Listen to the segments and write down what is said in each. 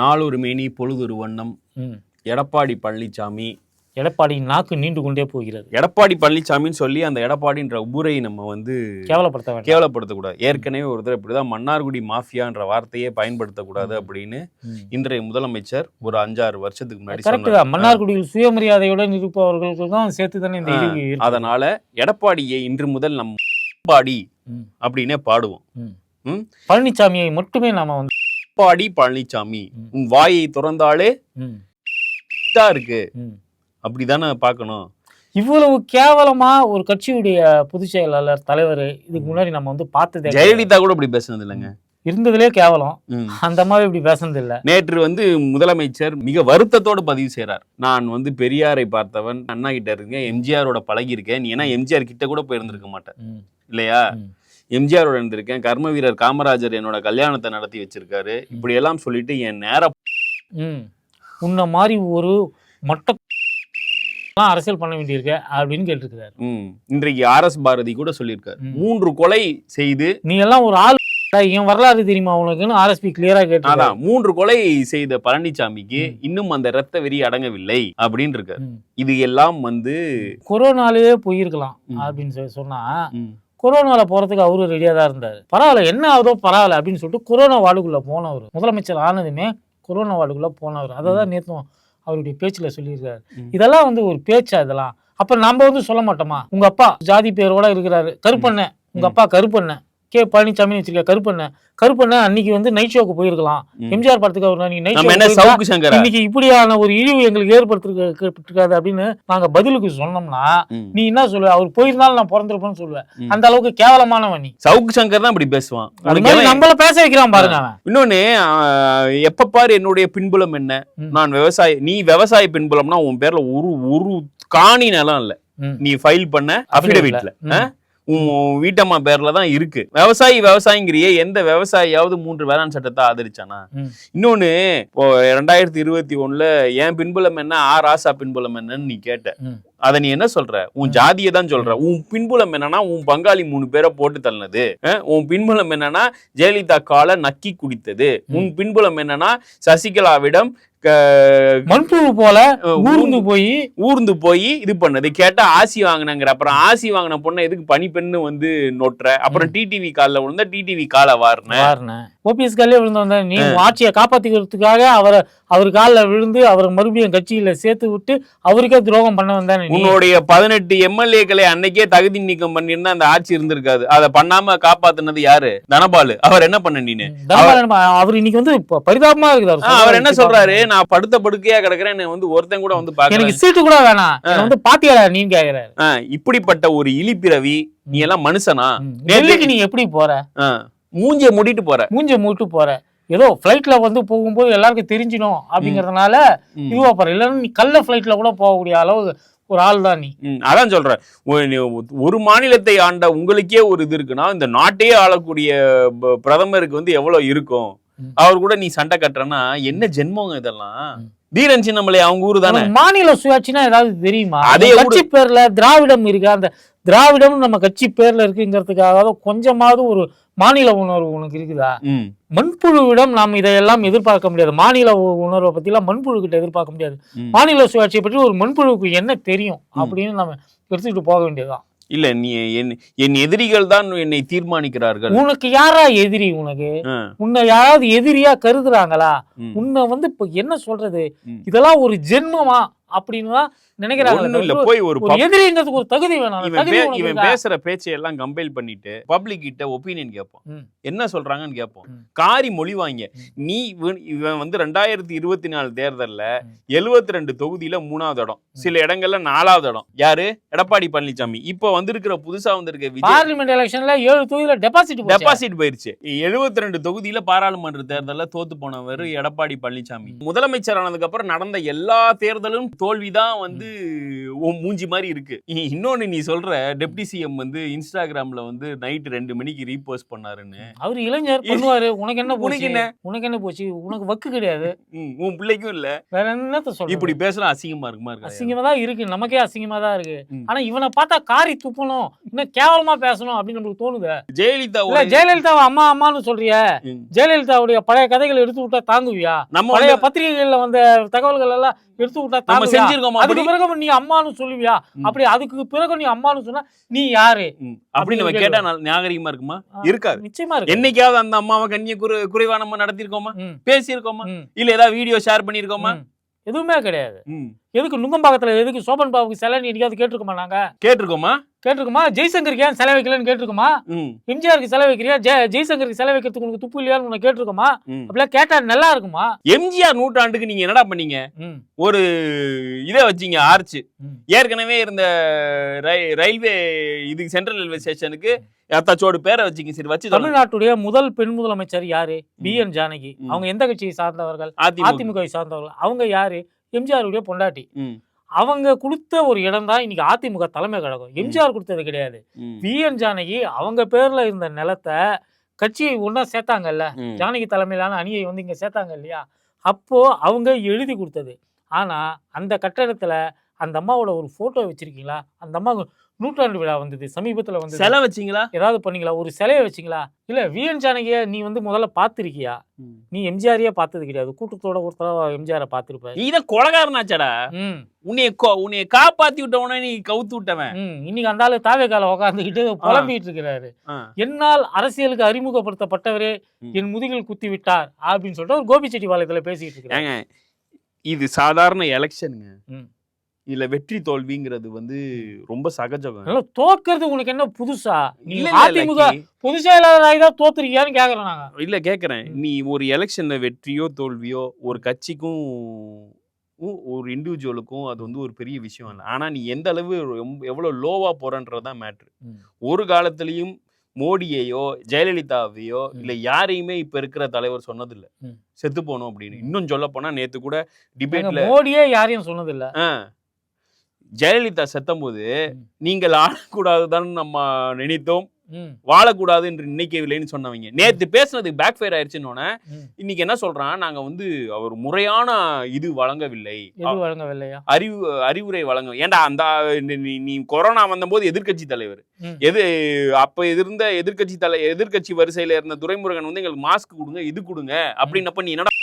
நாளொரு மேனி பொழுதொரு வண்ணம். எடப்பாடி பழனிசாமி எடப்பாடி நாக்கு நீண்டு கொண்டே போகிறது. எடப்பாடி பழனிசாமின்னு சொல்லி அந்த எடப்பாடின்ற ஊரை நம்ம வந்து கேவலப்படுத்தக்கூடாது. ஏற்கனவே ஒருத்தர் இப்படிதான் மன்னார்குடி மாஃபியான்ற வார்த்தையே பயன்படுத்தக்கூடாது அப்படின்னு இன்றைய முதலமைச்சர் ஒரு 5-6 வருஷத்துக்கு முன்னாடி சொன்னார். மன்னார்குடியில் சுயமரியாதையுடன் இருப்பவர்களுக்கு தான் சேர்த்து தானே இந்த இழிவு. அதனால எடப்பாடியை இன்று முதல் நம் பாடி அப்படின்னே பாடுவோம். பழனிசாமியை மட்டுமே நாம வந்து எடப்பாடி பழனிசாமி உன் வாயை திறந்தாலே இருக்கு அப்படிதானே பார்க்கணும். இவ்வளவு கேவலமா ஒரு கட்சியுடைய பொதுச் செயலாளர் தலைவர் இதுக்கு முன்னாடி நம்ம வந்து பார்த்ததே. ஜெயலலிதா கூட இப்படி பேசுனது இல்லைங்க. இருந்ததுலே கேவலம். அந்த மாதிரி இப்படி பேசுனது இல்லை. நேற்று வந்து முதலமைச்சர் மிக வருத்தத்தோடு பதிவு செய்றார். நான் வந்து பெரியாரை பார்த்தவன், அண்ணா கிட்ட இருக்கேன், எம்ஜிஆரோட பழகி இருக்கேன். ஏன்னா எம்ஜிஆர் கிட்ட கூட போயிருந்திருக்க மாட்டேன் இல்லையா. எம்ஜிஆரோட இருந்திருக்கேன். கர்ம வீரர் காமராஜர் என்னோட கல்யாணத்தை நடத்தி வச்சிருக்காரு. இப்படி எல்லாம் சொல்லிட்டு என் நேரம் உன்ன மாதிரி ஒரு மொட்டை அரசியல் பண்ண வேண்டியிருக்க அப்படின்னு கேட்டிருக்கிறாரு. இன்றைக்கு RS பாரதி கூட சொல்லியிருக்காரு. 3 கொலை செய்து நீ எல்லாம் ஒரு ஆள் என் வரலாறு தெரியுமா உனக்குன்னு RSP கிளியரா கேட்டு 3 கொலை செய்த பழனிசாமிக்கு இன்னும் அந்த ரத்த வெறி அடங்கவில்லை அப்படின்னு இருக்காரு. இது எல்லாம் வந்து கொரோனாலேயே போயிருக்கலாம் அப்படின்னு சொன்னா கொரோனால போறதுக்கு அவரு ரெடியா தான் இருந்தாரு. பரவாயில்ல என்ன ஆகுதோ பரவாயில்ல அப்படின்னு சொல்லிட்டு கொரோனா வார்டுக்குள்ள போனவர், முதலமைச்சர் ஆனதுமே கொரோனா வார்டுக்குள்ள போனவர். அதை தான் நேற்றும் அவருடைய பேச்சுல சொல்லியிருக்காரு. இதெல்லாம் வந்து ஒரு பேச்சா இதெல்லாம்? அப்ப நம்ம வந்து சொல்ல மாட்டோமா உங்க அப்பா ஜாதி பேரோட இருக்கிறாரு, கருப்பண்ண, உங்க அப்பா கருப்பண்ண, கே பழனிசாமி வச்சிருக்க கருப்பண்ண அன்னைக்கு வந்து நைட் ஷோக்கு போயிருக்கலாம். எம்ஜிஆர் படத்துக்கு அவர் இன்னைக்கு இப்படியான ஒரு இழிவு எங்களுக்கு ஏற்படுத்திருக்காது அப்படின்னு நாங்க பதிலுக்கு சொன்னோம்னா நீ என்ன சொல்லுவ? அவர் போயிருந்தாலும் நான் பிறந்திருப்பேன்னு சொல்லுவேன். அந்த அளவுக்கு கேவலமானவன் நீ. சவுக்கு சங்கர் தான் இப்படி பேசுவான். நம்மள பேச வைக்கிறான் பாருங்க. இன்னொன்னு எப்ப பாரு என்னுடைய பின்புலம் என்ன, நான் விவசாயி, நீ விவசாய பின்புலம்னா உன் பேர்ல ஒரு காணி நிலம் இல்ல, நீ ஃபைல் பண்ண அபிடவிட்ல உன் வீட்டம்மா பேர்ல தான் இருக்கு. விவசாயிங்கிறியே, எந்த விவசாயியாவது 3 வேளாண் சட்டத்தை ஆதரிச்சானா? இன்னொன்னு இப்போ 2021 என் பின்புலம் என்ன, ராசா பின்புலம் என்னன்னு நீ கேட்ட. அத நீ என்ன சொல்ற? உன் ஜாதியை தான் சொல்ற. உன் பின்புலம் என்னன்னா உன் பங்காளி 3 பேரை போட்டு தள்ளினது. உன் பின்புலம் என்னன்னா ஜெயலலிதா காலை நக்கி குடித்தது. உன் பின்புலம் என்னன்னா சசிகலாவிடம் மண்புழு போல ஊர்ந்து போய் இது பண்ணது. கேட்டா ஆசி வாங்கினங்கிற. அப்புறம் ஆசி வாங்கின பொண்ணை எதுக்கு பனிப்பெண்ணு வந்து நோட்டுற? அப்புறம் டிடிவி காலில் விழுந்தா டிடிவி காலை வாரின. ஓபிஎஸ் காலே விழுந்த நீ ஆட்சியை காப்பாத்திக்கிறதுக்காக அவர் காலில் விழுந்து அவர் மறுபடியும் கட்சியில சேர்த்து விட்டு அவருக்கே துரோகம் பண்ண வந்தானே. உன்னுடைய 18 எம்எல்ஏக்களை அன்னைக்கே தகுதி நீக்கம் பண்ணிருந்தா அந்த ஆட்சி இருந்திருக்காது. அதை பண்ணாம காப்பாத்துனது யாரு? தனபாலு. அவர் என்ன பண்ண நீனு? அவர் இன்னைக்கு வந்து பரிதாபமா இருக்குது. அவர் என்ன சொல்றாரு? நான் படுத்த படுக்கையா கிடக்குறேன், வந்து ஒருத்தன் கூட வந்து பாக்க எனக்கு சீட்டு கூட வேணாம், வந்து பாத்தியாரா நீ கேக்குறாரு. இப்படிப்பட்ட ஒரு இழிப்பிரவி நீ எல்லாம் மனுஷனா? நீ எப்படி போற? மூஞ்சிய மூடிட்டு போற. ஏதோ பிளைட்ல வந்து போகும்போது எல்லாருக்கும் தெரிஞ்சிடும் அப்படிங்கறதுனால இதுவா போற. இல்லன்னா நீ கல்ல பிளைட்ல கூட போகக்கூடிய அளவு ஒரு ஆள் தான் நீ. அதான் சொல்றேன். ஒரு மாநிலத்தை ஆண்ட உங்களுக்கே ஒரு இது இருக்குன்னா இந்த நாட்டையே ஆளக்கூடிய பிரதமருக்கு வந்து எவ்வளவு இருக்கும்? அவர் கூட நீ சண்டை கட்டுறன்னா என்ன ஜென்மங்க இதெல்லாம்? தீரன் சின்னமலை அவங்க ஊரு தானே. மாநில சுயாட்சினா ஏதாவது தெரியுமா? அதே கட்சி பேர்ல திராவிடம் இருக்கு. அந்த திராவிடம் நம்ம கட்சி பேர்ல இருக்குங்கிறதுக்காக கொஞ்சமாவது ஒரு மாநில உணர்வு உனக்கு இருக்குதா? மண்புழுவிடம் நாம் இதையெல்லாம் எதிர்பார்க்க முடியாது. மாநில உணர்வை பத்தி எல்லாம் மண்புழு கிட்ட எதிர்பார்க்க முடியாது. மாநில சுயாட்சியை பற்றி ஒரு மண்புழுவுக்கு என்ன தெரியும் அப்படின்னு நம்ம எடுத்துக்கிட்டு போக வேண்டியதுதான். இல்ல நீ என் எதிரிகள் தான் என்னை தீர்மானிக்கிறார்கள். உனக்கு யாரா எதிரி? உன்னை யாராவது எதிரியா கருதுறாங்களா? உன்னை வந்து இப்ப என்ன சொல்றது, இதெல்லாம் ஒரு ஜென்மமா அப்படின்னு நினைக்கிறாங்க. போய் ஒரு எதிரிங்கிறதுக்கு ஒரு தகுதி வேணும். இவன் பேசுற பேச்சையெல்லாம் கம்பைல் பண்ணிட்டு பப்ளிக் கிட்ட ஒப்பீனியன் கேட்போம், என்ன சொல்றாங்கன்னு கேட்போம். காரி மொழிவாங்க. நீ இவன் வந்து 2024 தேர்தல்ல 72 தொகுதியில 3வது இடம், சில இடங்கள்ல 4வது இடம். யாரு? எடப்பாடி பழனிசாமி. இப்ப வந்திருக்கிற புதுசா வந்திருக்க பார்லிமெண்ட் எலெக்ஷன்ல 7 தொகுதியில டெபாசிட் போயிருச்சு. 72 தொகுதியில பாராளுமன்ற தேர்தல்ல தோத்து போனவர் எடப்பாடி பழனிசாமி. முதலமைச்சர் ஆனதுக்கு அப்புறம் நடந்த எல்லா தேர்தலும் தோல்விதான் வந்து உன் மூஞ்சி மாதிரி இருக்கு. இன்னொன்னு நீ சொல்ற டெப்டி சிஎம் வந்து இன்ஸ்டாகிராம்ல வந்து நைட் 2 மணிக்கு ரீபோஸ்ட் பண்ணாருன்னு. அவரு இளைஞர் பண்ணுவாரு. உனக்கு என்ன உனக்கு போச்சு? என்ன? உனக்கு என்ன போச்சு? உனக்கு வக்கு கிடையாது. உன் பிள்ளைக்கும் இல்ல. வேற என்னத்த சொல்றது? இப்படி பேசலாம் அசிங்கமா இருக்குமா? அசிங்கமா தான் இருக்கு. நமக்கே அசிங்கமா தான் இருக்கு. ம். ஆனா இவனை பார்த்தா காரி துப்பணும், இன்னும் கேவலமா பேசணும் அப்படின்னு நம்மளுக்கு தோணுது. ஜெயலலிதா இல்ல ஜெயலலிதாவை அம்மா அம்மான்னு சொல்றிய, ஜெயலலிதாவுடைய பழைய கதைகள் எடுத்து விட்டா தாங்குவியா? நம்ம பழைய பத்திரிகைகள்ல வந்த தகவல்கள் எல்லாம் எடுத்து விட்டா நம்ம தாங்குவியா? செஞ்சிருக்கோமா? அதுக்கு பிறகு நீ அம்மான்னு சொல்லுவியா? அப்படி அதுக்கு பிறகு நீ அம்மான்னு சொன்னா நீ யாரு அப்படி நம்ம கேட்டா நாகரிகமா இருக்குமா? இருக்காது. நிச்சயமா இருக்கு. என்னைக்காவது அந்த அம்மாவை கண்ணிய குறைவா நம்ம நடத்திருக்கோமா? பேசியிருக்கோமா? ம். இல்ல ஏதாவது வீடியோ ஷேர் பண்ணிருக்கோமா? எதுவுமே கிடையாது. எதுக்கு நுங்கம்பாக்கத்துல எதுக்கு சோபன் பாபுக்கு சிலை என்னைக்காவது கேட்டிருக்கோமா? நாங்க கேட்டிருக்கோமா? ஜெய்சங்கருக்கு ஏன் சிலை வைக்கலன்னு கேட்டிருக்கோமா? எம்ஜிஆருக்கு சிலை வைக்கிறியா? ஜெய்சங்கருக்கு சிலை வைக்கிறதுக்கு உனக்கு துப்பு இல்லையான்னு உனக்கு கேட்டிருக்கோமா? அப்படிலாம் கேட்டா நல்லா இருக்குமா? எம்ஜிஆர் நூற்றாண்டுக்கு நீங்க என்னடா பண்ணீங்க? ஒரு இத வச்சீங்க ஆர்ச். ஏற்கனவே இருந்த ரயில்வே இது சென்ட்ரல் ரயில்வே ஸ்டேஷனுக்கு அத்தாச்சோடு பேரை வச்சீங்க. சரி வச்சு. தமிழ்நாட்டுடைய முதல் பெண் முதலமைச்சர் யாரு? பிஎன் ஜானகி. அவங்க எந்த கட்சியை சார்ந்தவர்கள்? அதிமுகவை சார்ந்தவர்கள். அவங்க யாரு? எம்ஜிஆருடைய பொண்டாட்டி. அவங்க கொடுத்த ஒரு இடம் தான் இன்னைக்கு அதிமுக தலைமை கழகம். எம்ஜிஆர் கொடுத்தது கிடையாது. பிஎன் ஜானகி அவங்க பேர்ல இருந்த நிலத்தை கட்சியை ஒன்னா சேர்த்தாங்கல்ல, ஜானகி தலைமையிலான அணியை வந்து இங்க சேர்த்தாங்க இல்லையா, அப்போ அவங்க எழுதி கொடுத்தது. ஆனா அந்த கட்டடத்துல அந்த அம்மாவோட ஒரு போட்டோ வச்சிருக்கீங்களா? அந்த அம்மா நூற்றாண்டு விழா வந்தது சமீபத்துல வந்து, சிலை வச்சீங்களா? ஏதாவது பண்ணீங்களா? ஒரு சிலையை வச்சீங்களா? இல்ல விஎன் ஜானகிய நீ வந்து முதல்ல பாத்திருக்கியா? நீ எம்ஜிஆரையே பார்த்தது கிடையாது. கூட்டத்தோட ஒரு தடவை எம்ஜிஆரை பார்த்திருப்ப. நீ தான் கொலகாரனாச்சடா. உன்னைய காப்பாத்தி விட்டவன நீ கவுத்து விட்டவன். இன்னைக்கு அந்த ஆளு தாவேக்கால உட்காந்துக்கிட்டு புலம்பிட்டு இருக்கிறாரு. என்னால் அரசியலுக்கு அறிமுகப்படுத்தப்பட்டவரே என் முதுகில் குத்தி விட்டார் அப்படின்னு சொல்லிட்டு ஒரு கோபிச்செட்டிபாளையத்துல பேசிட்டு இருக்காங்க. இது சாதாரண எலெக்ஷனுங்க. இல்ல வெற்றி தோல்விங்கிறது வந்து ரொம்ப சகஜம். தோக்கிறது உனக்கு என்ன புதுசா? அதிமுக பொதுச் செயலாளர் தான் தோத்துருக்கியான்னு கேக்குறேன் நாங்க. இல்ல கேக்குறேன், நீ ஒரு எலெக்ஷன்ல வெற்றியோ தோல்வியோ ஒரு கட்சிக்கும் ஒரு இண்டிவிஜுவலுக்கும் அது வந்து ஒரு பெரிய விஷயம் இல்லை. ஆனா நீ எந்த அளவு எவ்வளவு லோவா போறன்றதான் மேட்ரு. ஒரு காலத்திலயும் மோடியையோ ஜெயலலிதாவையோ இல்ல யாரையுமே இப்ப இருக்கிற தலைவர் சொன்னது இல்ல செத்து போனோம் அப்படின்னு. இன்னும் சொல்ல போனா நேத்து கூட டிபேட்ல மோடியே யாரையும் சொன்னது இல்ல. ஜெயலலிதா செத்தும் போது நீங்கள் ஆளக்கூடாதுதான் நம்ம நினைத்தோம், வாழக்கூடாது என்று நினைக்கவில்லைன்னு சொன்னவங்க நேத்து பேசுனதுக்கு பேக் ஃபயர் ஆயிடுச்சுன்னு இன்னைக்கு என்ன சொல்றான், நாங்க வந்து அவர் முறையான இது வழங்கவில்லை, அறிவுரை வழங்க. ஏன்டா அந்த நீ கொரோனா வந்த போது எதிர்கட்சி தலைவர் அப்ப இருந்த எதிர்கட்சி வரிசையில இருந்த துரைமுருகன் வந்து எங்களுக்கு மாஸ்க் கொடுங்க இது கொடுங்க அப்படின்னப்ப நீ என்னடா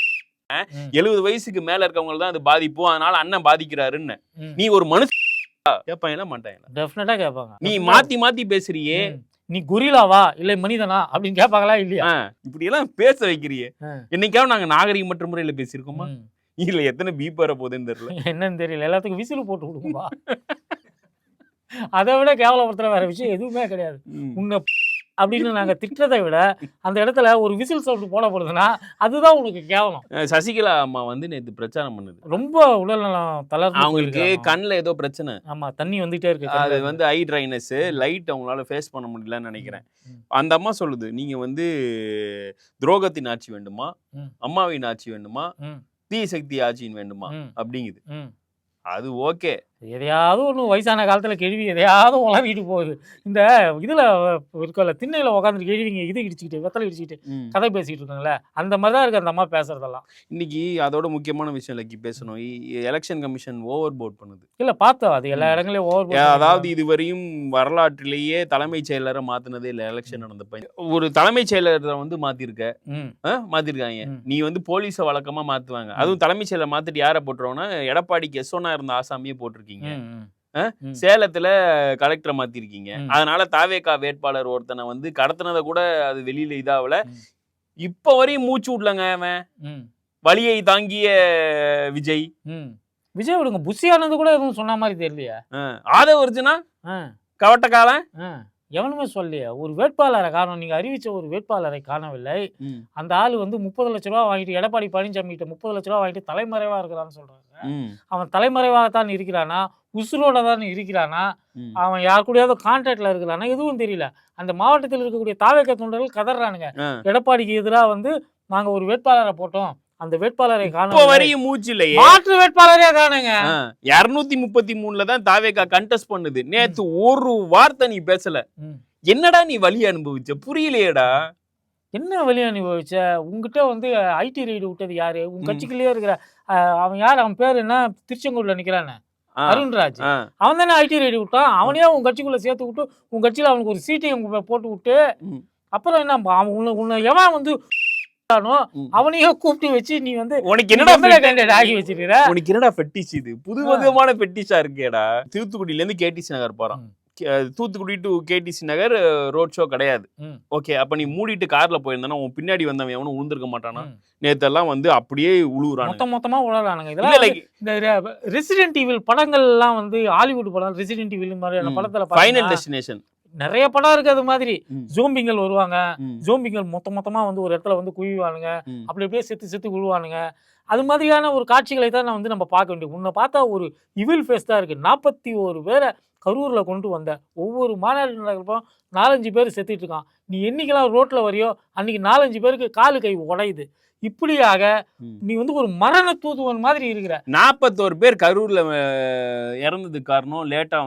70 வயசுக்கு மேல இருக்கவங்க தான் அது பாதிப்பு, அதனால அண்ணன் பாதிக்கிறாருன்னு நீ ஒரு மனுஷன் கேட்பாங்க மாட்டாங்க? டெஃபினட்டா கேட்பாங்க. நீ மாத்தி பேசுறியே, நீ குரிலாவா இல்ல மனிதனா அப்படின்னு கேட்பாங்களா இல்லையா? இப்படி எல்லாம் பேச வைக்கிறியே. என்னைக்காவது நாங்க நாகரிகமற்ற முறையில பேசியிருக்கோமா? இல்ல எத்தனை பீப் வர போகுதுன்னு தெரியல, என்னன்னு தெரியல. எல்லாத்துக்கும் விசில் போட்டு கொடுக்கும்பா. அதை விட கேவலப்படுத்துற வேற விஷயம் எதுவுமே கிடையாது. உன்னை அப்படின்னு நாங்க திட்டத்தை விட அந்த இடத்துல ஒரு விசில் சவுண்ட் போடப்படுதுன்னா அதுதான் உனக்கு கேவலம். சசிகலா அம்மா வந்து நேத்து பிரச்சாரம் பண்ணுது. ரொம்ப உடல்நலம் தளர்ந்து அவங்களுக்கு கண்ணுல ஏதோ பிரச்சனை. ஆமா, தண்ணி வந்துட்டே இருக்கு. அது வந்து ஐ ட்ரைனஸ், லைட் அவங்களால ஃபேஸ் பண்ண முடியலன்னு நினைக்கிறேன். அந்த அம்மா சொல்லுது, நீங்க வந்து துரோகத்தின் ஆட்சி வேண்டுமா, அம்மாவின் ஆட்சி வேண்டுமா, தீ சக்தி ஆட்சியின் வேண்டுமா அப்படிங்குது. அது ஓகே, எதையாவது ஒன்று வயசான காலத்துல கேள்வி எதையாவது உளறிட்டு போகுது. இந்த இதுல இருக்கல திண்ணையில உட்காந்துட்டு கேள்விங்க இது இடிச்சுக்கிட்டு வெத்தலை இடிச்சுக்கிட்டு கதை பேசிட்டு இருக்காங்களே, அந்த மாதிரிதான் இருக்கு அந்த அம்மா பேசுறதெல்லாம். இன்னைக்கு அதோட முக்கியமான விஷயம் இல்லைக்கு பேசணும். எலெக்ஷன் கமிஷன் ஓவர் போர்ட் பண்ணுது. இல்ல பார்த்தோம், அது எல்லா இடங்களையும் ஓவர் போர்ட். அதாவது இதுவரையும் வரலாற்றிலேயே தலைமைச் செயலரை மாத்தினதே இல்லை. எலெக்ஷன் நடந்தப்ப ஒரு தலைமைச் செயலரை வந்து மாத்திருக்காங்க. நீ வந்து போலீஸை வழக்கமா மாத்துவாங்க, அதுவும் தலைமைச் செயலரை மாத்திட்டு யாரை போட்டுருவோம்னா எடப்பாடிக்கு எஸ்ஓனா இருந்த ஆசாமியே போட்டிருக்கீங்க. சேலத்துல கலெக்டரை மாத்திருக்கீங்க. அதனால தாவேகா வேட்பாளர் ஒருத்தனை வந்து கடத்தினதை கூட அது வெளியில இதாவல. இப்ப வரையும் மூச்சு விடலங்க அவன். வலியை தாங்கிய விஜய் விடுங்க, புஷியானது கூட எதுவும் சொன்ன மாதிரி தெரியலையா? ஆதவ அர்ஜுனா கவட்ட காலம் எவனுமே சொல்லலையா? ஒரு வேட்பாளரை காணும், நீங்க அறிவிச்ச ஒரு வேட்பாளரை காணவில்லை. அந்த ஆளு வந்து 30 லட்ச ரூபா வாங்கிட்டு எடப்பாடி பழனிசாமி கிட்ட 30 லட்ச ரூபா வாங்கிட்டு தலைமறைவா இருக்கிறான்னு சொல்றாங்க. அவன் தலைமறைவாகத்தான் இருக்கிறானா, உசுரோட தான் இருக்கிறானா, அவன் யார் கூடயாவது கான்டாக்ட்ல இருக்கிறானா எதுவும் தெரியல. அந்த மாவட்டத்தில் இருக்கக்கூடிய தாவேக தொண்டர்கள் கதறானுங்க, எடப்பாடிக்கு எதிராக வந்து நாங்க ஒரு வேட்பாளரை போட்டோம், அந்த வேட்பாளரை இப்ப காண வரையும் மூச்சு இல்லையே. மாற்று வேட்பாளரே காணுங்க. 233 தான் தாவேகா கண்டெஸ்ட் பண்ணுது. நேத்து ஒரு வார்த்தை நீ பேசல. என்னடா நீ வலி அனுபவிச்ச? புரியலையேடா. என்ன வழி அனுபவிச்ச? உங்ககிட்ட வந்து ஐடி ரைடு விட்டது யாரு? உங்க கட்சிக்குள்ளேயே இருக்கிற அவன் யார்? அவன் பேர் என்ன? திருச்செங்கோடுல நிக்கிறானே அருண்ராஜ். அவன் தானே ஐடி ரைடு விட்டான். அவனையே உங்க கட்சிக்குள்ள சேர்த்து விட்டு உங்க கட்சியில அவனுக்கு ஒரு சீட்டையும் போட்டு விட்டு அப்புறம் என்ன உன்னை எவன் வந்து அவனையே கூப்பிட்டு வச்சு நீ வந்து உனக்கு என்னடா ஆகி வச்சிருக்கிற? உனக்கு என்னடா ஃபெட்டிஷ் இது? புது விதமான ஃபெட்டிஷா இருக்கேடா. தூத்துக்குடியில இருந்து கேடிசி நகர் போறான். Thoothukudi to KTC Nagar road show கிடையாது. ஓகே, அப்ப நீ மூடிட்டு கார்ல போயிருந்தா உன் பின்னாடி வந்தவன் எவனும் உழுந்திருக்க மாட்டானா? நேத்தெல்லாம் வந்து அப்படியே உழுவுறான். மொத்தமா உழறானுங்க. இதெல்லாம் இந்த ரெசிடென்ட் ஈவில் படங்கள் எல்லாம் வந்து ஹாலிவுட் படம் ரெசிடென்ட் ஈவில் மாதிரியான படத்துல ஃபைனல் டெஸ்டினேஷன் நிறைய படம் இருக்கு. அது மாதிரி ஜோம்பிங்கள் வருவாங்க. ஜோம்பிங்கள் மொத்தமா வந்து ஒரு இடத்துல வந்து குவிவானுங்க. அப்படி அப்படியே செத்து விழுவானுங்க. அது மாதிரியான ஒரு காட்சிகளை தான் வந்து நம்ம பார்க்க வேண்டியது. உன்னை பார்த்தா ஒரு இவில் ஃபேஸ் தான் இருக்கு. 41 பேரை கரூரில் கொண்டு வந்த ஒவ்வொரு மாநாடு நடக்கிறப்போ 4-5 பேர் செத்துட்டு இருக்கான். நீ என்னைக்கெல்லாம் ரோட்ல வரையோ அன்னைக்கு 4-5 பேருக்கு காலு கை உடையுது. இப்படியாக நீ வந்து ஒரு மரண தூதுவன் மாதிரி இருக்கிற. 41 பேர் கரூர்ல இறந்ததுக்கு காரணம் லேட்டா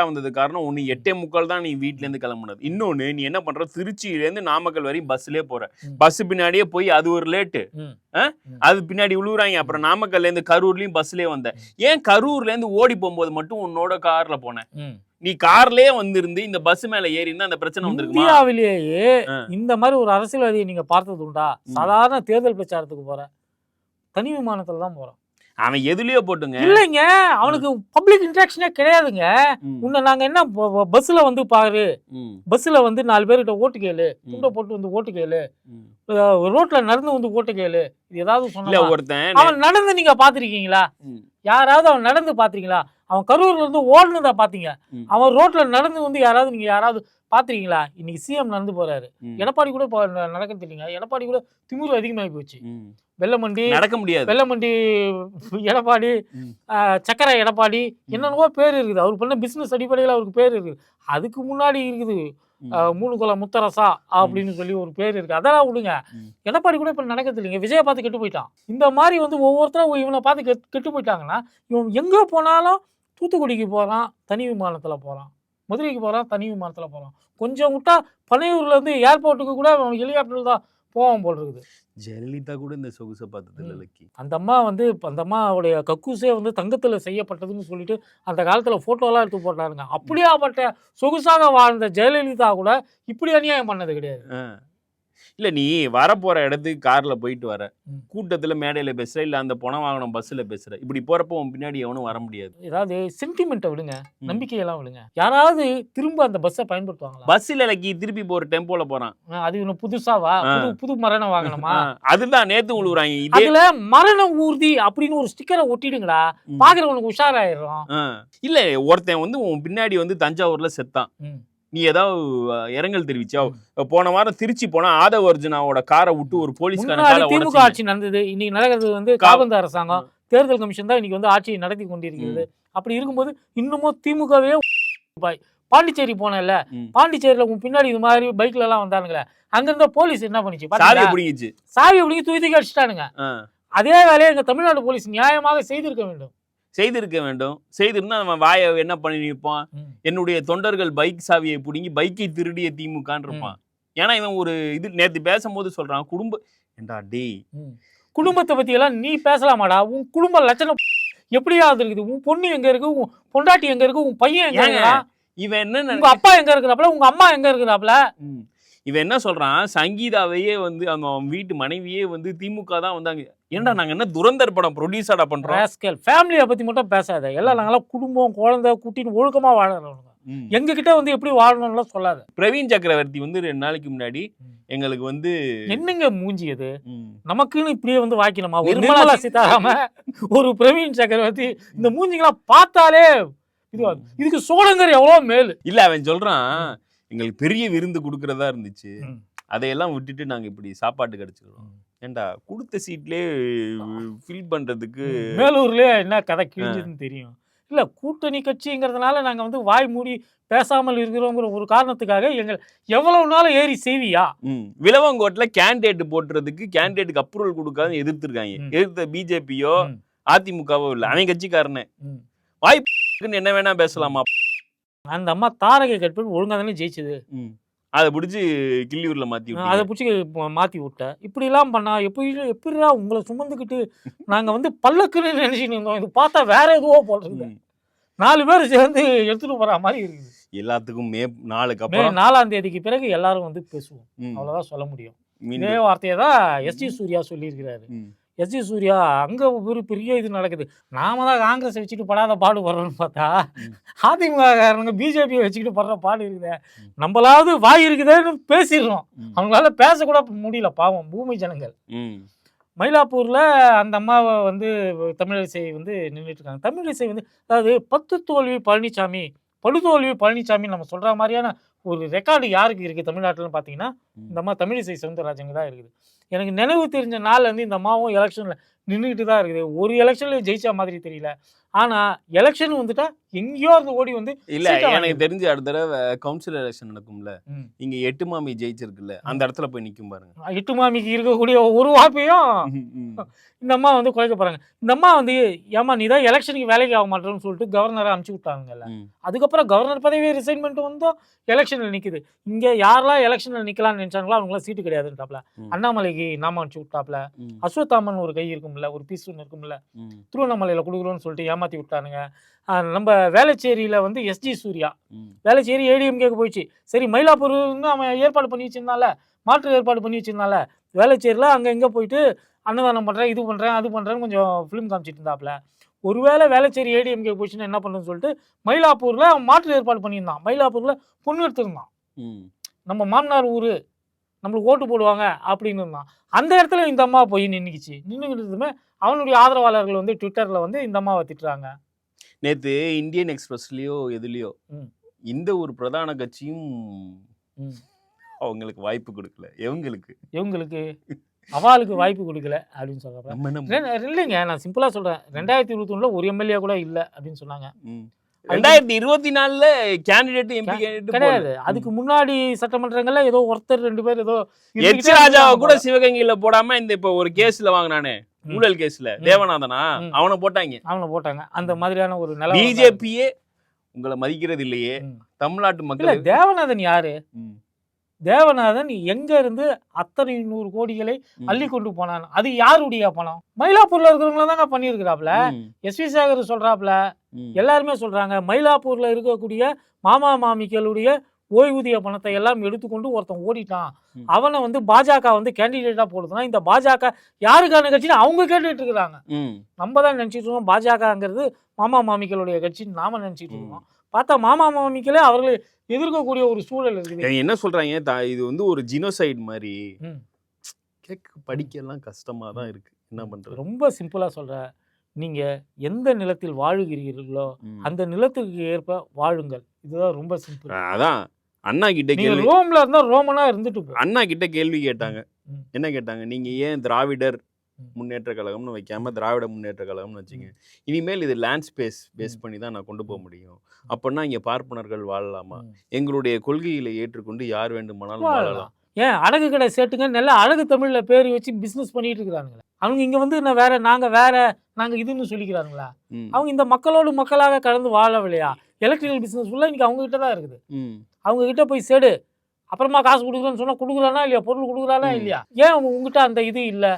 வந்தது காரணம் ஒண்ணு 8:45 தான் நீ வீட்டுல இருந்து கிளம்புனது. இன்னொன்னு நீ என்ன பண்ற, திருச்சியில இருந்து நாமக்கல் வரையும் பஸ்லயே போற. பஸ் பின்னாடியே போய் அது ஒரு லேட்டு, அது பின்னாடி விழுவுறாங்க. அப்புறம் நாமக்கல்ல இருந்து கரூர்லயும் பஸ்லயே வந்த. ஏன் கரூர்ல இருந்து ஓடி போகும்போது மட்டும் உன்னோட கார்ல போன? நீ கார்லயே வந்திருந்து இந்த பஸ் மேல ஏறி இருந்தா அந்த பிரச்சனை வந்திருக்குமா? இந்தியாவிலேயே இந்த மாதிரி ஒரு அரசியல்வாதியை நீங்க பார்த்தது உண்டா? சாதாரண தேர்தல் பிரச்சாரத்துக்கு போற தனி விமானத்துல தான் போறான். அவன் எதுலயோ போட்டுங்க இல்லைங்க, அவனுக்கு பப்ளிக் இன்ட்ராக்ஷனே கிடையாதுங்க. உன்னை நாங்க என்ன பஸ்ல வந்து பாரு, பஸ்ல வந்து 4 பேர்கிட்ட ஓட்டு கேளு, துண்டை போட்டு வந்து ஓட்டு கேளு, ரோட்ல நடந்து வந்து ஓட்டு கேளு, இது ஏதாவது சொன்ன ஒருத்தன் அவன் நடந்து நீங்க பாத்திருக்கீங்களா? யாராவது அவன் நடந்து பாத்தீங்களா? அவன் கரூர்ல இருந்து ஓடுனதா பாத்தீங்க? அவன் ரோட்ல நடந்து வந்து நீங்க யாராவது பாத்திருக்கீங்களா? இன்னைக்கு சிஎம் நடந்து போறாரு. எடப்பாடி கூட நடக்கிறது இல்லைங்க. எடப்பாடி கூட திமிரு அதிகமாகி போச்சு. வெள்ளமண்டி நடக்க முடியாது. வெள்ளமண்டி எடப்பாடி, சக்கரை எடப்பாடி, என்னென்னவோ பேர் இருக்குது. அவர் பண்ண பிசினஸ் அடிப்படையில் அவருக்கு பேர் இருக்குது. அதுக்கு முன்னாடி இருக்குது 3 குலம் முத்தரசா அப்படின்னு சொல்லி ஒரு பேர் இருக்கு. அதெல்லாம் விடுங்க. எடப்பாடி கூட இப்ப நடக்கிறது இல்லைங்க. விஜயை பார்த்து கெட்டு போயிட்டான். இந்த மாதிரி வந்து ஒவ்வொருத்தரும் இவனை பார்த்து கெட்டு போயிட்டாங்கன்னா இவன் எங்க போனாலும் தூத்துக்குடிக்கு போறான் தனி விமானத்துல போறான், மதுரைக்கு போறான் தனி விமானத்துல போறான், கொஞ்சம் விட்டா பனையூர்ல இருந்து ஏர்போர்ட்டுக்கு கூட ஹெலிகாப்டர்ல தான் போவோம் போல் இருக்குது. ஜெயலலிதா கூட இந்த சொகுசை பார்த்தது இல்லை. அந்த அம்மா வந்து அந்த அம்மாவுடைய கக்கூசே வந்து தங்கத்துல செய்யப்பட்டதுன்னு சொல்லிட்டு அந்த காலத்துல போட்டோலாம் எடுத்து போட்டாருங்க. அப்படியாப்பட்ட சொகுசாக வாழ்ந்த ஜெயலலிதா கூட இப்படி அநியாயம் பண்ணது கிடையாது. இல்ல நீ வரப்போற இடத்துக்கு கார்ல போயிட்டு வர, கூட்டத்துல மேடையில பேசுற, இல்ல அந்த பணம் வாங்கணும் பஸ்ல பேசுற, இப்படி போறப்போ உன் பின்னாடி எவனும் வர முடியாது. ஏதாவது சென்டிமெண்ட்டை விடுங்க, நம்பிக்கையெல்லாம் விடுங்க. யாராவது திரும்ப அந்த பஸ்ஸை பயன்படுத்துவாங்களா? பஸ்ல இலக்கி திருப்பி போற டெம்போல போறான். அது இன்னும் புதுசாவா? புது மரணம் வாங்கணுமா? அதுதான் நேத்து உழுவுறாங்க. இதுல மரண ஊர்தி அப்படின்னு ஒரு ஸ்டிக்கரை ஒட்டிடுங்கடா, பாக்குறவனுக்கு உஷாராயிரும். இல்ல ஒருத்தன் வந்து உன் பின்னாடி வந்து தஞ்சாவூர்ல செத்தான், நீ ஏதாவது இரங்கல் தெரிவிச்சா? போன வாரம் திருச்சி போனா ஆதவ அர்ஜுனாவோட காரை விட்டு ஒரு போலீஸ்காரன் திமுக ஆட்சி நடந்தது. இன்னைக்கு நடக்கிறது வந்து காபந்து அரசாங்கம், தேர்தல் கமிஷன் தான் இன்னைக்கு வந்து ஆட்சியை நடத்தி கொண்டிருக்கிறது. அப்படி இருக்கும்போது இன்னமும் திமுகவே பாண்டிச்சேரி போனல, பாண்டிச்சேரியில உன் பின்னாடி இது மாதிரி பைக்ல எல்லாம் வந்தானுங்களே, அங்க இருந்த போலீஸ் என்ன பண்ணிச்சு? சாவி பிடிங்கி தூக்கி அடிச்சுட்டானுங்க. அதே வேலையை எங்க தமிழ்நாடு போலீஸ் நியாயமாக செய்திருக்க வேண்டும். செய்திருந்தா அவன் வாயை என்ன பண்ணி நிற்பான்? என்னுடைய தொண்டர்கள் பைக் சாவியை பிடுங்கி பைக்கை திருடிய திமுகன்னு இருப்பான். ஏன்னா இவன் ஒரு இது நேத்து பேசும்போது சொல்றான், குடும்பத்தை பத்தி எல்லாம் நீ பேசலாமாடா? உன் குடும்ப லட்சணம் எப்படியாவது இருக்குது? உன் பொண்ணு எங்க இருக்கு? உன் பொண்டாட்டி எங்க இருக்கு? உன் பையன் எங்க இருக்கா? இவன் என்ன, உங்க அப்பா எங்க இருக்கிறாப்ல? உங்க அம்மா எங்க இருக்கிறாப்ல? இவன் என்ன சொல்றான், சங்கீதாவையே வந்து அவன் வீட்டு மனைவியே வந்து திமுக தான் வந்தாங்க. ஏன்டா நாங்க என்ன துரந்தர் படம் ப்ரொடியூசரா பண்றோம்? ஃபேமிலியை பத்தி மட்டும் பேசாத. எல்லாம் நாங்கெல்லாம் குடும்பம் குழந்தை குட்டின்னு ஒழுக்கமா வாழறவங்க. எங்க கிட்ட வந்து எப்படி வாழணும்னு சொல்லாது. பிரவீன் சக்கரவர்த்தி வந்து 2 நாளைக்கு முன்னாடி எங்களுக்கு வந்து என்னங்க மூஞ்சி அது? நமக்குன்னு இப்படியே வந்து வாய்க்கணுமா? நிர்மலா சீதாராமன் ஒரு பிரவீன் சக்கரவர்த்தி, இந்த மூஞ்சிங்கெல்லாம் பார்த்தாலே இதுக்கு சோழங்கர் எவ்வளவு மேல். இல்ல அவன் சொல்றான், எங்களுக்கு பெரிய விருந்து கொடுக்கறதா இருந்துச்சு, அதையெல்லாம் விட்டுட்டு நாங்க இப்படி சாப்பாட்டு கிடைச்சிக்கிறோம். ஏண்டா கொடுத்த சீட்லயே ஃபில் பண்றதுக்கு மேலூர்லயே என்ன கதை கிழிஞ்சதுன்னு தெரியும். இல்ல கூட்டணி கட்சிங்கிறதுனால நாங்க வந்து வாய் மூடி பேசாமல் இருக்கிறோங்கிற ஒரு காரணத்துக்காக எங்கள் எவ்வளவு நாள் ஏறி செய்வியா? விலவங்கோட்ல கேண்டிடேட் போட்டுறதுக்கு கேண்டிடேட்டுக்கு அப்ரூவல் கொடுக்காத எதிர்த்திருக்காங்க. எதிர்த்த பிஜேபியோ அதிமுகவோ இல்ல, அவன் கட்சிக்காரனே. வாய்ப்புன்னு என்ன வேணா பேசலாமா? அந்த அம்மா தாரகை கட்பி ஒழுங்கா தானே ஜெயிச்சது. அதை பிடிச்சி கிள்ளியூர்ல மாத்தி அதை பிடிச்சி மாத்தி விட்ட. இப்படி எல்லாம் பண்ணா எப்படிடா உங்களை சுமந்துக்கிட்டு நாங்க வந்து பல்லக்குன்னு நினைச்சுட்டு இருந்தோம். இது பார்த்தா வேற எதுவோ போல இருக்குது. 4 பேர் சேர்ந்து எடுத்துட்டு போற மாதிரி இருக்குது. எல்லாத்துக்கும் மே 4ஆம் தேதிக்கு பிறகு எல்லாரும் வந்து பேசுவோம். அவ்வளவுதான் சொல்ல முடியும். இதே வார்த்தையை தான் எஸ்ஜி சூர்யா சொல்லியிருக்கிறாரு. எஸ்ஜி சூர்யா அங்க ஒரு பெரிய இது நடக்குது. நாம தான் காங்கிரஸ் வச்சுட்டு படாத பாடு படுறோம்னு பார்த்தா அதிமுக பிஜேபியை வச்சுக்கிட்டு படுற பாடு இருக்குதே. நம்மளாவது வாய் இருக்குதுன்னு பேசிடுறோம், அவங்களால பேசக்கூட முடியல. பாவம் பூமி ஜனங்கள். மயிலாப்பூர்ல அந்த அம்மாவை வந்து தமிழிசை வந்து நின்றுட்டு இருக்காங்க. தமிழிசை வந்து அதாவது 10 தோல்வி பழனிசாமி, படுதோல்வி பழனிசாமி நம்ம சொல்ற மாதிரியான ஒரு ரெக்கார்டு யாருக்கு இருக்கு தமிழ்நாட்டில்னு பார்த்தீங்கன்னா இந்த அம்மா தமிழிசை சவுந்தரராஜனுக்கு தான் இருக்குது. எனக்கு நினைவு தெரிஞ்ச நாள்ல இருந்து இந்த அம்மாவும் எலெக்ஷன்ல நின்றுட்டு தான் இருக்குது. ஒரு எலெக்ஷன்ல ஜெயிச்ச மாதிரி தெரியல. ஆனா எலெக்ஷன் வந்துட்டா எங்கேயோ இருந்து ஓடி வந்து இல்ல. எனக்கு தெரிஞ்சு அடுத்த தடவை கவுன்சில் எலெக்ஷன் நடக்கும்ல, இங்க 8 மாமி ஜெயிச்சிருக்குல்ல, அந்த இடத்துல போய் நிக்கும் பாருங்க. 8 மாமிக்கு இருக்கக்கூடிய ஒரு வாப்பையும் இந்த அம்மா வந்து குறைக்க போறாங்க. இந்த அம்மா வந்து ஏமா நீ தான் எலெக்ஷனுக்கு வேலைக்கு ஆக மாட்டேன்னு சொல்லிட்டு கவர்னரை அனுப்பிச்சு விட்டாங்கல்ல. அதுக்கப்புறம் கவர்னர் பதவியை ரிசைன் பண்ணிட்டு வந்தோம், எலெக்ஷன்ல நிக்குது. இங்க யாரெல்லாம் எலெக்ஷன்ல நிக்கலாம்னு நினைச்சாங்களோ அவங்களாம் சீட்டு கிடையாதுன்றாப்ல. அண்ணாமலைக்கு நாம அனுப்பிச்சு விட்டாப்ல. அஸ்வத்தாமன் ஒரு கை இருக்கும்ல, ஒரு பீஸ் ஒன்று இருக்கும்ல, திருவண்ணாமலையில கொடுக்குறோன்னு சொல்லிட்டு ஏமாத்தி விட்டானுங்க. நம்ம வேளச்சேரியில வந்து எஸ்ஜி சூர்யா வேளச்சேரி ஏடிஎம்கேக்கு போயிடுச்சு. சரி மயிலாப்பூர் அவன் ஏற்பாடு பண்ணி வச்சிருந்தால, மாற்று ஏற்பாடு பண்ணி வச்சிருந்தால, வேளச்சேரியில அங்க எங்க போயிட்டு அன்னதானம் பண்றேன், இது பண்றேன், அது பண்றேன்னு கொஞ்சம் ஃபிலிம் காமிச்சிட்டு இருந்தாப்ல. ஒருவேளை வேளச்சேரி ஏடிஎம்கே போயிடுச்சுன்னா என்ன பண்ணுன்னு சொல்லிட்டு மயிலாப்பூர்ல அவன் மாற்று ஏற்பாடு பண்ணியிருந்தான். மயிலாப்பூர்ல பொண்ணு எடுத்திருந்தான். நம்ம மாமனார் ஊரு, நம்மளுக்கு ஓட்டு போடுவாங்க அப்படின்னு இருந்தான். அந்த இடத்துல இந்த அம்மா போய் நின்றுக்கிட்டுமே அவனுடைய ஆதரவாளர்கள் வந்து ட்விட்டர்ல வந்து இந்த அம்மாவை திட்டுறாங்க. நேத்து இந்தியன் எக்ஸ்பிரஸ்லயோ எதுலயோ இந்த ஒரு பிரதான கட்சியும் அவங்களுக்கு வாய்ப்பு கொடுக்கல. இவங்களுக்கு அவளுக்கு வாய்ப்பு கொடுக்கல அப்படின்னு சொல்றாங்க. இல்லைங்க, நான் சிம்பிளா சொல்றேன். 2021 ஒரு எம்எல்ஏ கூட இல்ல அப்படின்னு சொன்னாங்க. 2024 கேண்டிடேட் எம்பி கேண்டிடேட் கிடையாது. அதுக்கு முன்னாடி சட்டமன்றங்கள்ல ஏதோ ஒருத்தர் 2 பேர் ஏதோ எச் ராஜாவை கூட சிவகங்கையில போடாம இந்த இப்ப ஒரு கேஸ்ல வாங்கினானே, ஊழல் கேஸ்ல தேவநாதனா, அவனை போட்டாங்க. அந்த மாதிரியான ஒரு நிலை. பிஜேபியே உங்களை மதிக்கிறது இல்லையே தமிழ்நாட்டு மக்கள். தேவநாதன் யாரு? தேவநாதன் எங்க இருந்து அத்தனை 100 கோடிகளை அள்ளி கொண்டு போனான்? அது யாருடைய பணம்? மயிலாப்பூர்ல இருக்கிறவங்கள தாங்க பண்ணியிருக்கிறாப்ல. எஸ்வி சேகர் சொல்றாப்ல, எல்லாருமே சொல்றாங்க. மயிலாப்பூர்ல இருக்கக்கூடிய மாமா மாமிகளுடைய ஓய்வூதிய பணத்தை எல்லாம் எடுத்துக்கொண்டு ஒருத்தன் ஓடிட்டான். அவனை வந்து பாஜக வந்து கேண்டிடேட்டா போடுதுன்னா இந்த பாஜக யாருக்கான கட்சின்னு அவங்க கேட்டுட்டு இருக்கிறாங்க. நம்ம தான் நினைச்சிட்டு இருக்கோம் பாஜகங்கிறது மாமா மாமிகளுடைய கட்சின்னு நாம நினைச்சிட்டு இருக்கோம். பார்த்தா மாமா மாமிகளே அவர்களை எதிர்க்கக்கூடிய ஒரு சூழல் இருக்குது. என்ன சொல்றாங்க, இது வந்து ஒரு ஜினோசைட் மாதிரி. படிக்கலாம் கஷ்டமா தான் இருக்கு. என்ன பண்றது? ரொம்ப சிம்பிளா சொல்ற, நீங்க எந்த நிலத்தில் வாழுகிறீர்களோ அந்த நிலத்துக்கு ஏற்ப வாழுங்கள். இதுதான் ரொம்ப சிம்பிள். அதான் அண்ணா கிட்ட கேள்வி, ரோம்ல இருந்தா ரோமனா இருந்துட்டு அண்ணா கிட்ட கேள்வி கேட்டாங்க. என்ன கேட்டாங்க? நீங்க ஏன் திராவிடர் முன்னேற்ற கழகம்னு வைக்காம திராவிட முன்னேற்ற கழகம்னு வச்சுங்க. இனிமேல் இது லேண்ட் ஸ்பேஸ் பேஸ் பண்ணி தான் நான் கொண்டு போக முடியும். அப்படின்னா இங்க பார்ப்பனர்கள் வாழலாமா? எங்களுடைய கொள்கைகளை ஏற்றுக்கொண்டு யார் வேண்டுமானாலும் வாழலாம். ஏன் அழகு கடை சேட்டுங்க நல்லா அழகு தமிழ்ல பேர் வச்சு பிசினஸ் பண்ணிட்டு இருக்கிறானுங்களா? அவங்க இங்க வந்து நாங்க இதுன்னு சொல்லிக்கிறானுங்களா? அவங்க இந்த மக்களோடு மக்களாக கலந்து வாழவில்லையா? எலக்ட்ரிக்கல் பிசினஸ் ஃபுல்லா இன்னைக்கு அவங்க கிட்ட தான் இருக்குது. அவங்க கிட்ட போய் சேடு, அப்புறமா காசு கொடுக்குறேன்னு சொன்னா கொடுக்குறானா இல்லையா? பொருள் கொடுக்குறானா இல்லையா? ஏன் உங்ககிட்ட அந்த இது இல்லை?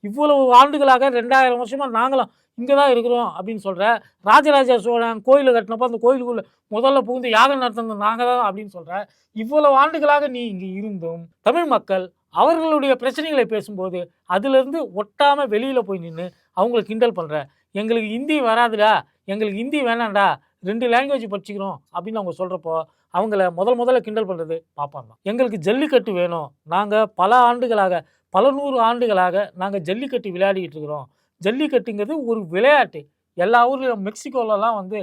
இவ்வளவு ஆண்டுகளாக 2000 வருஷமா நாங்களும் இங்கே தான் இருக்கிறோம் அப்படின்னு சொல்கிற. ராஜராஜ சோழன் கோயில் கட்டினப்போ அந்த கோயிலுக்குள்ள முதல்ல புகுந்து யாகம் நடத்துனது நாங்கள் தான் அப்படின்னு சொல்கிற. இவ்வளவு ஆண்டுகளாக நீ இங்கே இருந்தும் தமிழ் மக்கள் அவர்களுடைய பிரச்சனைகளை பேசும்போது அதிலிருந்து ஒட்டாமல் வெளியில் போய் நின்று அவங்களை கிண்டல் பண்ணுற. எங்களுக்கு ஹிந்தி வராதுடா, எங்களுக்கு ஹிந்தி வேணாண்டா, 2 லாங்குவேஜ் படிச்சுக்கிறோம் அப்படின்னு அவங்க சொல்கிறப்போ அவங்கள முதல்ல கிண்டல் பண்ணுறது பார்ப்பாங்க. எங்களுக்கு ஜல்லிக்கட்டு வேணும், நாங்கள் பல ஆண்டுகளாக பல 100 ஆண்டுகளாக நாங்கள் ஜல்லிக்கட்டு விளையாடிக்கிட்டு இருக்கிறோம். ஜல்லிக்கட்டுங்கிறது ஒரு விளையாட்டு. எல்லா ஊர்லையும் மெக்சிகோலலாம் வந்து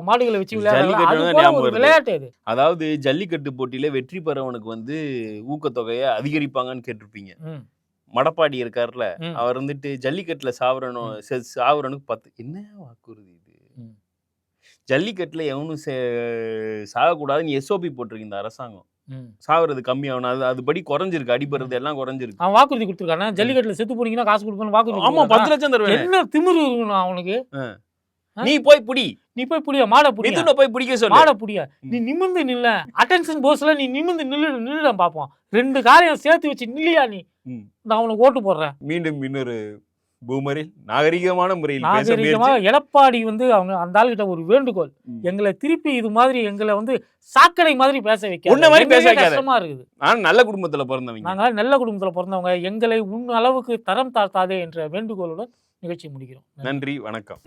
மாடுகளை வச்சு விளையாடுறாங்க, விளையாட்டு இது. அதாவது ஜல்லிக்கட்டு போட்டியில வெற்றி பெறவனுக்கு வந்து ஊக்கத்தொகையை அதிகரிப்பாங்கன்னு கேட்டிருப்பீங்க. மடப்பாடி இருக்காருல, அவர் வந்துட்டு ஜல்லிக்கட்டுல சாவரனுக்கு 10 என்ன வாக்குறுதி இது? ஜல்லிக்கட்டுல எவனும் சாகக்கூடாதுன்னு எஸ்ஓபி போட்டிருக்கு இந்த அரசாங்கம். சாகுறது கம்மியாகணும், அதுபடி குறைஞ்சிருக்கு, அடிபடுறது எல்லாம் குறைஞ்சிருக்கு. அவன் வாக்குறுதி கொடுத்துருக்கானே, ஜல்லிக்கட்டுல செத்து போனீங்கன்னா காசு கொடுக்கணும் வாக்குறுதி. ஆமா, 10 லட்சம் தருவேன். என்ன திமிரு இருக்கணும் அவனுக்கு. நீ போய் புடி, நீ போய் புடிய, மாட புடிய, மிதுன போய் பிடிக்க சொல்லு, மாட புடிய. நீ நிமிர்ந்து நில்ல, அட்டென்ஷன் போஸ்ல நீ நிமிர்ந்து நில்லுட பாப்போம். 2 காரியம் சேர்த்து வச்சு நில்லியா நீ, நான் அவனுக்கு ஓட்டு போடுறேன். மீண்டும் இன்னொரு பூமரில் நாகரிகமான முறையில் எடப்பாடி அவங்க அந்த ஆளுகிட்ட ஒரு வேண்டுகோள், எங்களை திருப்பி இது மாதிரி எங்களை சாக்கடை மாதிரி பேச வைக்க, உன்ன மாதிரி பேச கஷ்டமா இருக்குது. நான் நல்ல குடும்பத்துல பிறந்தவங்க, நாங்க நல்ல குடும்பத்துல பிறந்தவங்க, எங்களை உன் அளவுக்கு தரம் தாழ்த்தாதே என்ற வேண்டுகோளுடன் நிகழ்ச்சி முடிக்கிறோம். நன்றி, வணக்கம்.